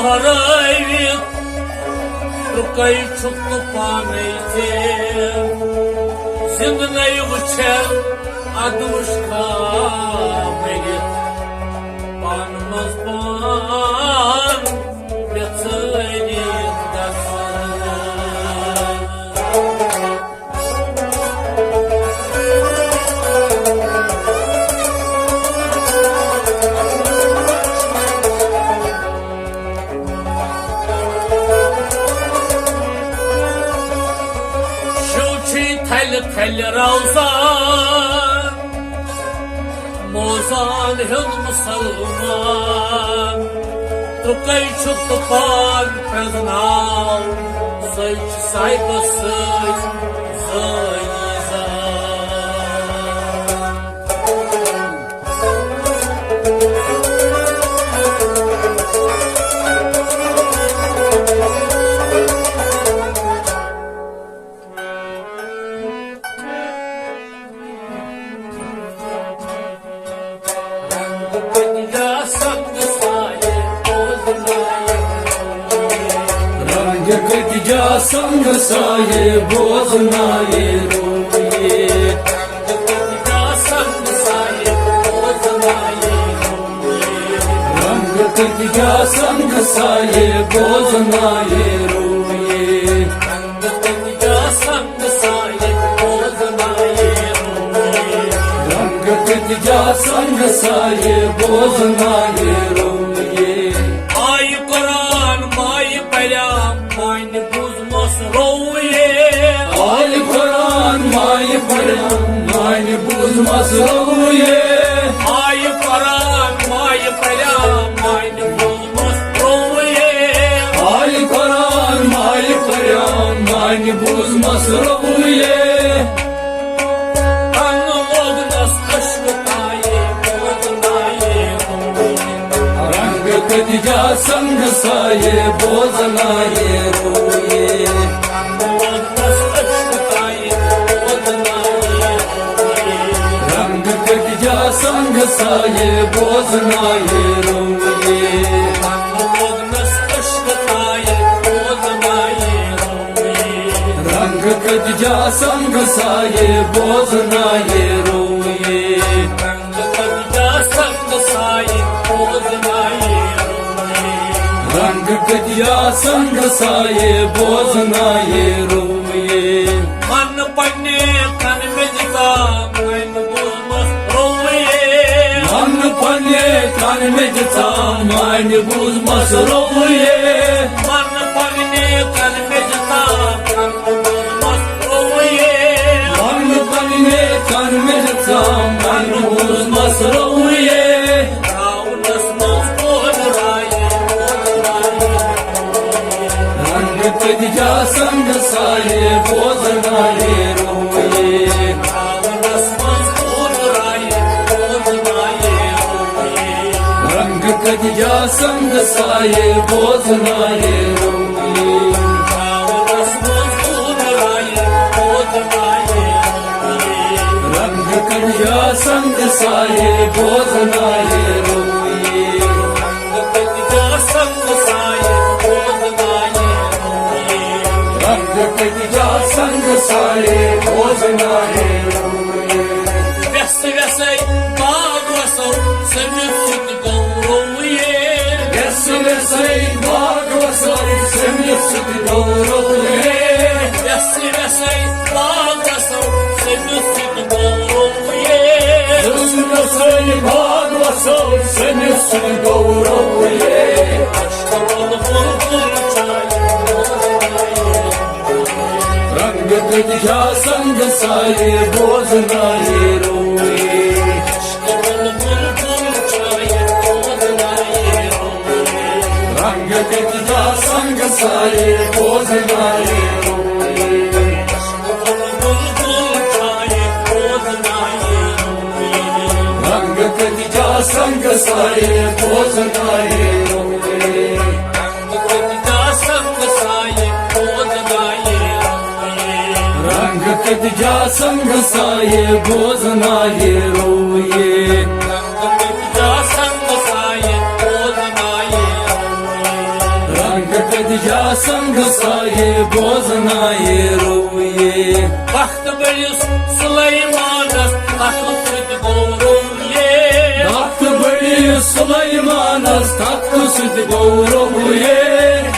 हरावित रुकै छुक पानै जिंदनै वुछन अदुश खा मरित पान मज पान बेचरित थल रौजान मोजान हिंद मुसलमान तुकै छुक पान प्रजनाव सच साइबस कटिजा संग साये बोझनाये रोये रंग कटिजा संग साये बोझनाये रोये रंग कटिजा संग साये बोझनाये रोये आई कुरान माय पयाम माइन बुझमस रोये आल कुरान माय पयाम माइन बुझमस रोये आई कुरान माय पयाम माइन बुझमस रोये आल कुरान माय पयाम माइन बुझमस रोये कटिजा संग साये बोझनाये रोये रंग कटिजा संग साये बोझनाये रोये रंग कटिजा संग साये बोझनाये रोये रंग कटिया संग साये बोझनाये रोये मन पन्ने तन मिजता मन बुझमस रोये मन पन्ने तन मिजता मन बुझमस रोये मन पन्ने तन मिजता मन बुझमस रोये मन पन्ने तन मिजता मन बुझमस रोये कटिजा संग साये बोझनाये रोये रंग कटिजा संग साये बोझनाये रोये रंग कटिजा संग साये बोझनाये रोये रंग कटिजा संग साये बोझनाये रोये व्यस व्यसै बाग वसौ समित गौरवये व्यस व्यसै बाग वसौ समित गौरवये व्यस व्यसै बाग वसौ समित गौरवये व्यस व्यसै बाग वसौ समित गौरवये रंग कटिजा संग साये बोझनाये रोये रंग कटिजा संग साये बोझनाये रोये रंग कटिजा संग साये बोझनाये रोये रंग कटिजा संग साये बोझनाये रोये कदजा संग साये बोजनाये रोये वक्त बलिस सुलैमानस तख्त सुत गौरवये वक्त बड़ी सुलैमानस तख्त सुत गौरवये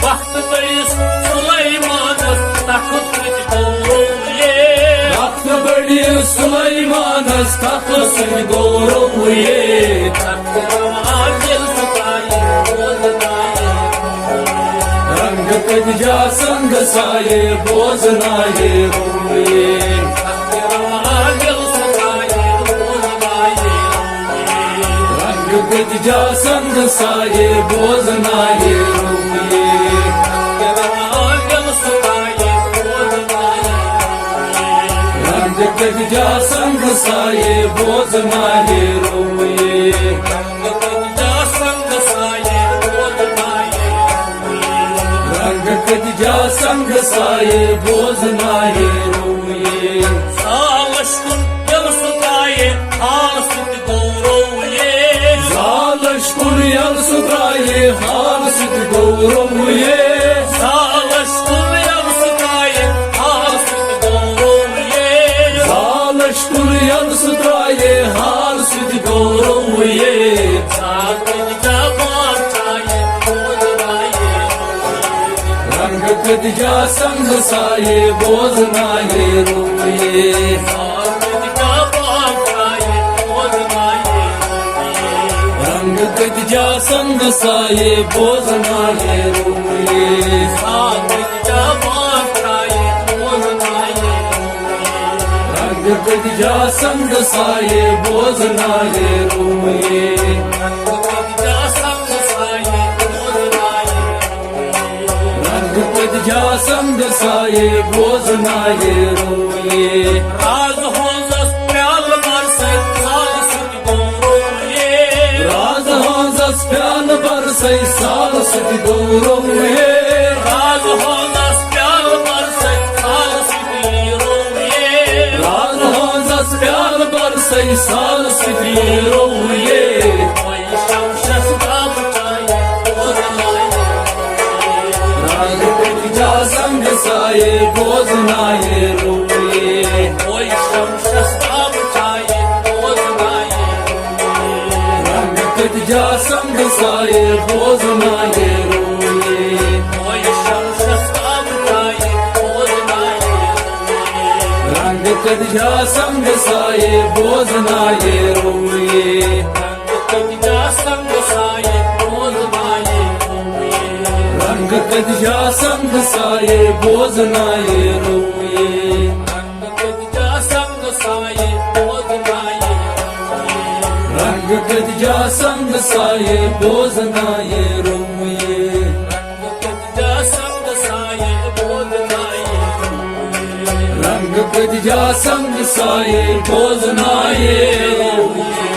वक्त बलिस सुलैमानस तख्त सुत गौरवये वक्त बड़ी सुलैमानस तख्त सुत गौरवये आदिल सताये बोजनाये रंग कदजा संग साये बोजनाये रोये आदिल सताये बोजनाये रंग कदजा संग साये बोजनाये रोये आदिल सताये बोजनाये रंग कदजा संग साये बोजनाये रोये रंग कदजा संग साये बोजनाये रोये जालश कुल यल सुताये हाल सुत गौरवये जालश कुल यल सुताये हाल सुत गौरवये रंग कदजा संग साये बोजनाये रोये रंग कदजा संग साये बोजनाये रोये रंग कदजा संग साये बोजनाये रोये रंग कदजा संग साये बोजनाये रोये राज होंदस प्याल बरसे साल सुत गौरवये राज होंदस प्याल बरसै साल सुत गौरवये राज होंदस प्याल बरसे साल सुत गौरवये राज होंदस प्याल बरसै साल सुत गौरवये कोई शमशस गाब चाहे बोजनाये रंग कदजा संग साये बोजनाये रोये कोई शमशस गाब चाहे बोजनाये रंग कदजा संग साये बोजनाये रोये कोई शमशस गाब चाहे बोजनाये रंग कदजा संग साये बोजनाये रोये कदजा संग साये बोजनाये रंग कदजा संग साये बोजनाये रोये कदजा संग साये बोजनाये रंग कदजा संग साये बोजनाये रोये कदजा संग साये बोजनाये रंग कदजा संग साये बोजनाये रोये